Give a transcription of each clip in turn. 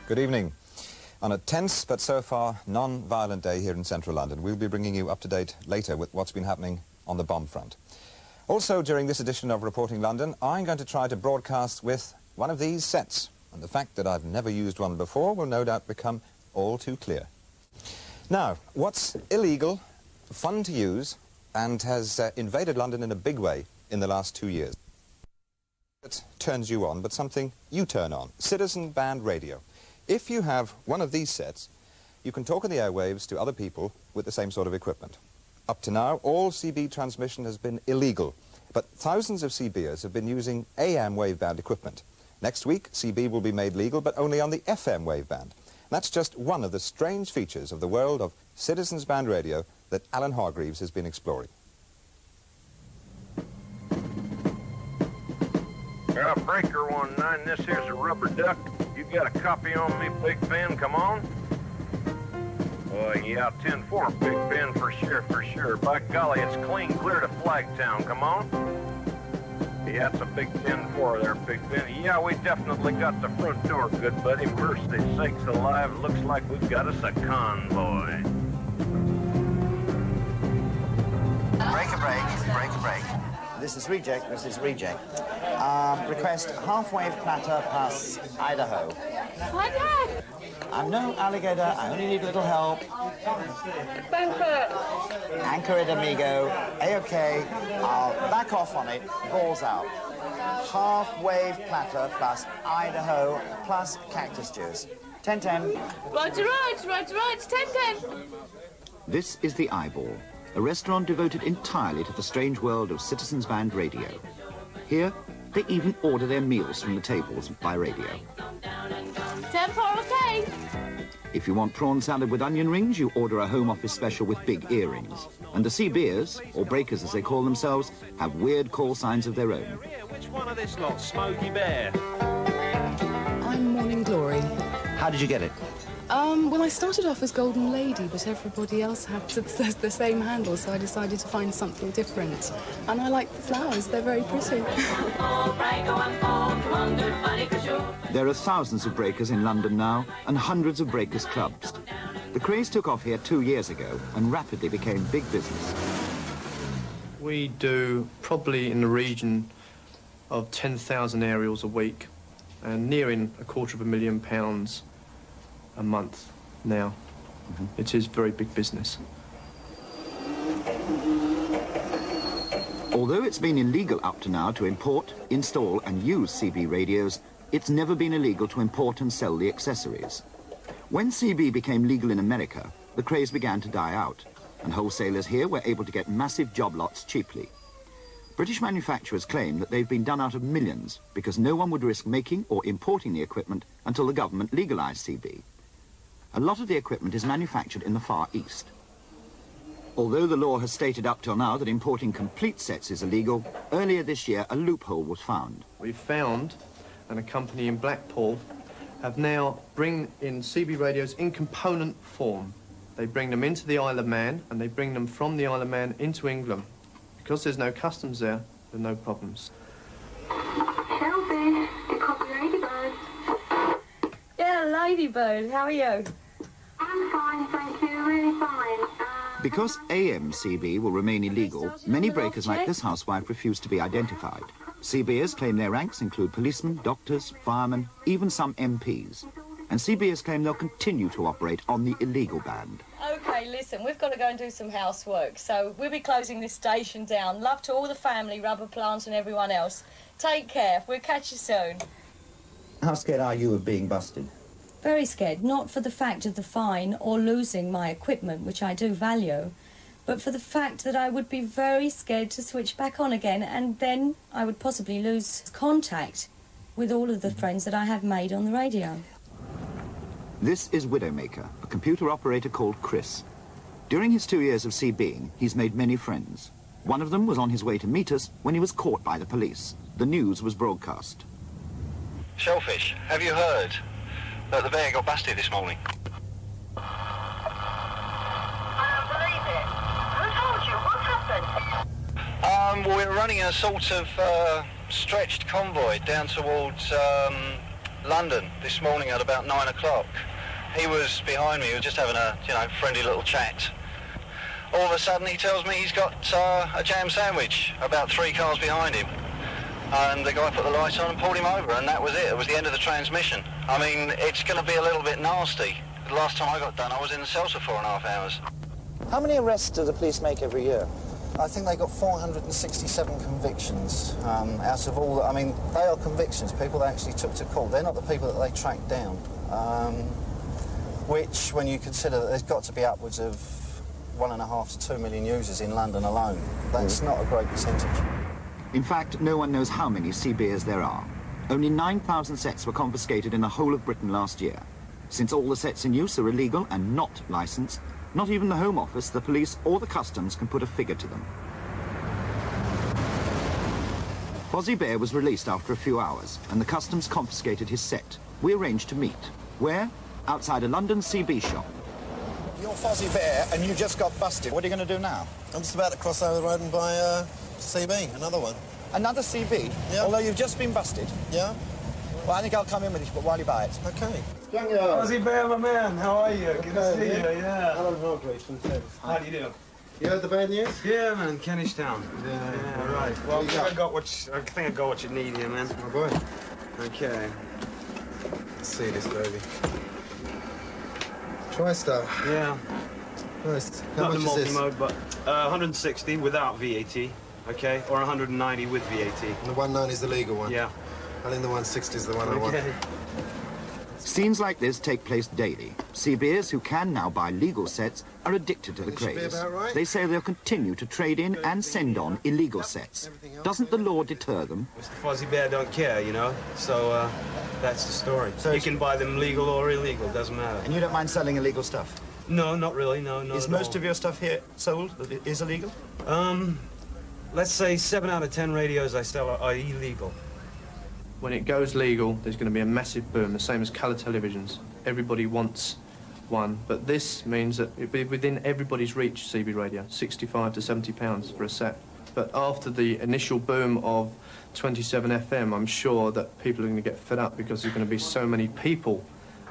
Good evening. On a tense but so far non-violent day here in central London, we'll be bringing you up to date later with what's been happening on the bomb front. Also during this edition of Reporting London, I'm going to try to broadcast with one of these sets, and the fact that I've never used one before will no doubt become all too clear. Now, what's illegal, fun to use, and has invaded London in a big way in the last 2 years? It turns you on, but something you turn on. Citizen Band Radio. If you have one of these sets, you can talk on the airwaves to other people with the same sort of equipment. Up to now, all CB transmission has been illegal, but thousands of CBers have been using AM waveband equipment. Next week, CB will be made legal, but only on the FM waveband. That's just one of the strange features of the world of Citizens Band Radio that Alan Hargreaves has been exploring. Breaker 19, this here's a Rubber Duck. You got a copy on me, Big Ben, come on? Yeah, 10-4, Big Ben, for sure. By golly, it's clean clear to Flagtown, come on? Yeah, it's a big 10-4 there, Big Ben. Yeah, we definitely got the front door, good buddy. Mercy sakes alive, looks like we've got us a convoy. Break a break. This is Reject. Request half-wave platter plus Idaho. Hi, Dad. I'm no alligator, I only need a little help. Bangkok. Anchor it, amigo. A-OK. I'll back off on it. Balls out. Half-wave platter plus Idaho plus cactus juice. 10-10. Roger, 10-10. This is the Eyeball, a restaurant devoted entirely to the strange world of Citizens Band Radio. Here, they even order their meals from the tables by radio. 10-4, okay. If you want prawn salad with onion rings, you order a Home Office special with big earrings. And the CBers, or breakers as they call themselves, have weird call signs of their own. Which one of this lot, Smokey Bear? I'm Morning Glory. How did you get it? Well, I started off as Golden Lady, but everybody else had the same handle, so I decided to find something different. And I like the flowers, they're very pretty. There are thousands of breakers in London now, and hundreds of breakers clubs. The craze took off here 2 years ago, and rapidly became big business. We do probably in the region of 10,000 aerials a week, and nearing £250,000 a month now. It is very big business. Although it's been illegal up to now to import, install and use CB radios, it's never been illegal to import and sell the accessories. When CB became legal in America, the craze began to die out, and wholesalers here were able to get massive job lots cheaply. British manufacturers claim that they've been done out of millions because no one would risk making or importing the equipment until the government legalized CB. A lot of the equipment is manufactured in the Far East. Although the law has stated up till now that importing complete sets is illegal, earlier this year a loophole was found. We've found, and a company in Blackpool have now bring in CB radios in component form. They bring them into the Isle of Man, and they bring them from the Isle of Man into England. Because there's no customs there are no problems. Shelby, you copy Ladybird? Yeah, Ladybird, how are you? I'm fine, thank you, really fine. Because AM CB will remain illegal, many breakers like this housewife refuse to be identified. CBers claim their ranks include policemen, doctors, firemen, even some MPs. And CBers claim they'll continue to operate on the illegal band. OK, listen, we've got to go and do some housework, so we'll be closing this station down. Love to all the family, Rubber Plant and everyone else. Take care. We'll catch you soon. How scared are you of being busted? Very scared, not for the fact of the fine or losing my equipment, which I do value, but for the fact that I would be very scared to switch back on again, and then I would possibly lose contact with all of the friends that I have made on the radio. This is Widowmaker, a computer operator called Chris. During his 2 years of CBing, he's made many friends. One of them was on his way to meet us when he was caught by the police. The news was broadcast. Shellfish, have you heard that the bear got busted this morning? I don't believe it. Who told you? What happened? Well, we were running a sort of stretched convoy down towards London this morning at about 9 o'clock. He was behind me, we were just having a, friendly little chat. All of a sudden he tells me he's got a jam sandwich about 3 cars behind him. And the guy put the light on and pulled him over, and that was it. It was the end of the transmission. I mean, it's going to be a little bit nasty. The last time I got done, I was in the cells for 4.5 hours. How many arrests do the police make every year? I think they got 467 convictions out of all. I mean, they are convictions, people they actually took to court. They're not the people that they tracked down. Which, when you consider that there's got to be upwards of 1.5 to 2 million users in London alone, that's not a great percentage. In fact, no one knows how many CBers there are. Only 9,000 sets were confiscated in the whole of Britain last year. Since all the sets in use are illegal and not licensed, not even the Home Office, the police or the customs can put a figure to them. Fozzie Bear was released after a few hours and the customs confiscated his set. We arranged to meet. Where? Outside a London CB shop. You're Fozzie Bear and you just got busted. What are you going to do now? I'm just about to cross over the road and buy a CB, another one. Another CB? Yeah. Although you've just been busted? Yeah. Well, I think I'll come in with you, but while you buy it. Okay. Fozzie Bear, my man, how are you? Good to see you, yeah. Alan Hargreaves from Thames. How do you do? You heard the bad news? Yeah, man, Kentish Town. Yeah, right. Well, I think I got what you need here, man. Oh, boy. Okay. Let's see this, baby. TriStar. Yeah. Nice. Not the multi-mode, but 160 without VAT, okay? Or 190 with VAT. And the 190 is the legal one? Yeah. I think the 160 is the one I want. Scenes like this take place daily. CBers who can now buy legal sets are addicted to the craze. Right. They say they'll continue to trade in and send on illegal sets. Doesn't the law deter them? Mr. Fozzie Bear don't care, you know? So, that's the story. So you can buy them legal or illegal, doesn't matter. And you don't mind selling illegal stuff? No, not really, no. Is most of your stuff here sold that is illegal? Let's say 7 out of 10 radios I sell are illegal. When it goes legal, there's going to be a massive boom, the same as colour televisions. Everybody wants one, but this means that it'll be within everybody's reach, CB radio, 65 to 70 pounds for a set. But after the initial boom of 27 FM, I'm sure that people are going to get fed up because there's going to be so many people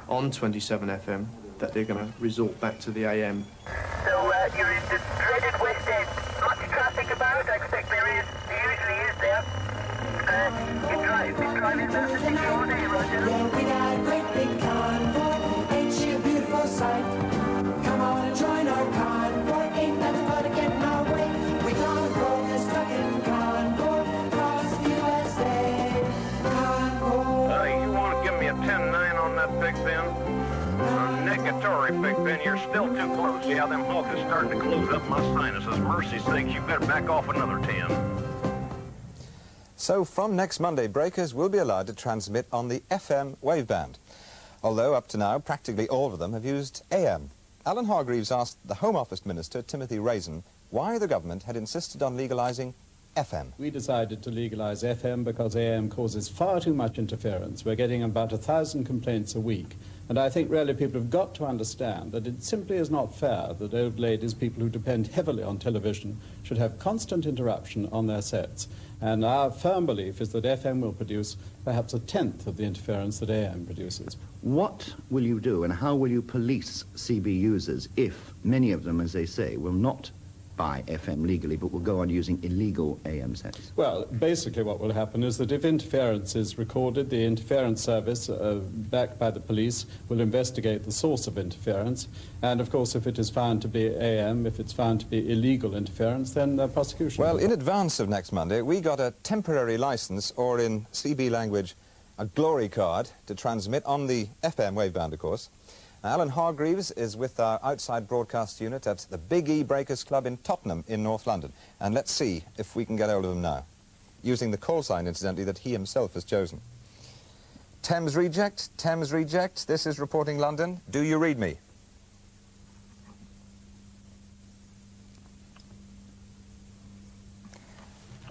on 27 FM that they're going to resort back to the AM. So you're in the dreaded West End. Much traffic about, I expect there is. There usually is there. Been driving about the city all day, Roger. Yeah, we got a great big convoy. Ain't she a beautiful sight? Come on and join our convoy. Ain't nothing but a getting our way. We gonna grow this trucking convoy across the USA. Convoy. You want to give me a 10-9 on that Big Ben? Negatory, Big Ben. You're still too close. Yeah, them hawks is starting to close up my sinuses. Mercy's sakes, you better back off another 10. So from next Monday, breakers will be allowed to transmit on the FM waveband, although up to now practically all of them have used AM. Alan Hargreaves asked the Home Office Minister, Timothy Raisin, why the government had insisted on legalising FM. We decided to legalise FM because AM causes far too much interference. We're getting about 1,000 complaints a week. And I think really people have got to understand that it simply is not fair that old ladies, people who depend heavily on television, should have constant interruption on their sets. And our firm belief is that FM will produce perhaps 1/10 of the interference that AM produces. What will you do and how will you police CB users if many of them, as they say, will not buy FM legally but will go on using illegal AM sets? Well, basically what will happen is that if interference is recorded, the interference service, backed by the police, will investigate the source of interference. And, of course, if it is found to be AM, if it's found to be illegal interference, then prosecution. Well, in advance of next Monday, we got a temporary licence, or in CB language, a glory card, to transmit on the FM waveband, of course. Alan Hargreaves is with our outside broadcast unit at the Big E Breakers Club in Tottenham in North London. And let's see if we can get hold of him now, using the call sign, incidentally, that he himself has chosen. Thames Reject, this is Reporting London. Do you read me?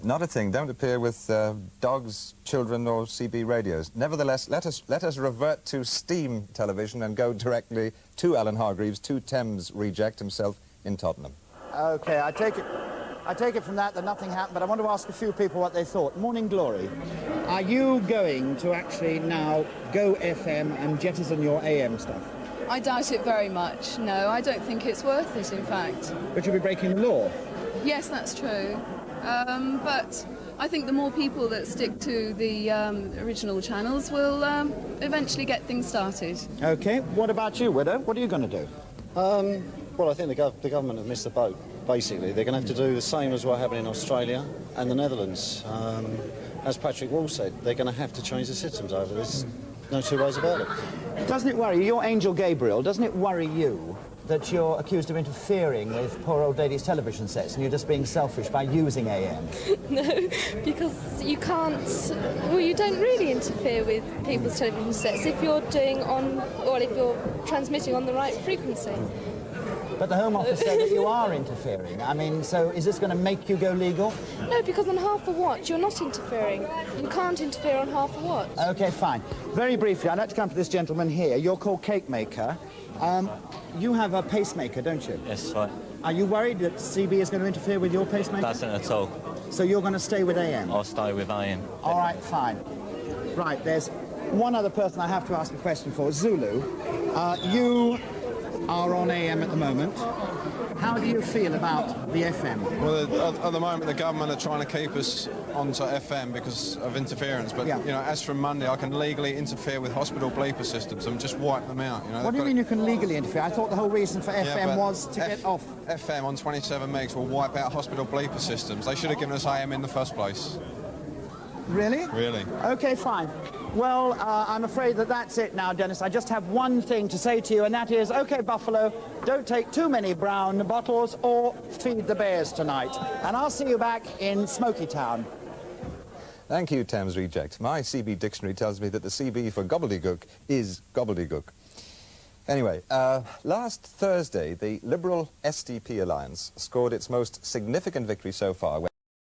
Not a thing. Don't appear with dogs, children, or CB radios. Nevertheless, let us revert to Steam television and go directly to Alan Hargreaves, to Thames Reject himself in Tottenham. Okay, I take it. I take it from that nothing happened, but I want to ask a few people what they thought. Morning Glory. Are you going to actually now go FM and jettison your AM stuff? I doubt it very much. No, I don't think it's worth it, in fact. But you'll be breaking the law. Yes, that's true. But I think the more people that stick to the original channels will eventually get things started. OK. What about you, Widow? What are you going to do? Well, I think the government have missed the boat, basically. They're going to have to do the same as what happened in Australia and the Netherlands. As Patrick Wall said, they're going to have to change the systems over. There's no two ways about it. Doesn't it worry you? You're Angel Gabriel. Doesn't it worry you that you're accused of interfering with poor old ladies' television sets and you're just being selfish by using AM? No, because you can't... Well, you don't really interfere with people's television sets if you're doing on... or if you're transmitting on the right frequency. But the Home Office said that you are interfering. I mean, so is this going to make you go legal? No, because on half a watch, you're not interfering. You can't interfere on half a watch. OK, fine. Very briefly, I'd like to come to this gentleman here. You're called Cake Maker. You have a pacemaker, don't you? Yes, right. Are you worried that CB is going to interfere with your pacemaker? Doesn't at all. So you're going to stay with AM? I'll stay with AM. All right, fine. Right, there's one other person I have to ask a question for. Zulu, you are on AM at the moment. How do you feel about the FM? Well, at the moment, the government are trying to keep us onto FM because of interference. But, you know, as from Monday, I can legally interfere with hospital bleeper systems and just wipe them out. You know, what do you mean you can legally interfere? I thought the whole reason for FM was to get off. FM on 27 megs will wipe out hospital bleeper systems. They should have given us AM in the first place. Really? Really. OK, fine. Well, I'm afraid that's it now, Dennis. I just have one thing to say to you, and that is, OK, Buffalo, don't take too many brown bottles or feed the bears tonight. And I'll see you back in Smoky Town. Thank you, Thames Reject. My CB dictionary tells me that the CB for gobbledygook is gobbledygook. Anyway, last Thursday, the Liberal SDP alliance scored its most significant victory so far.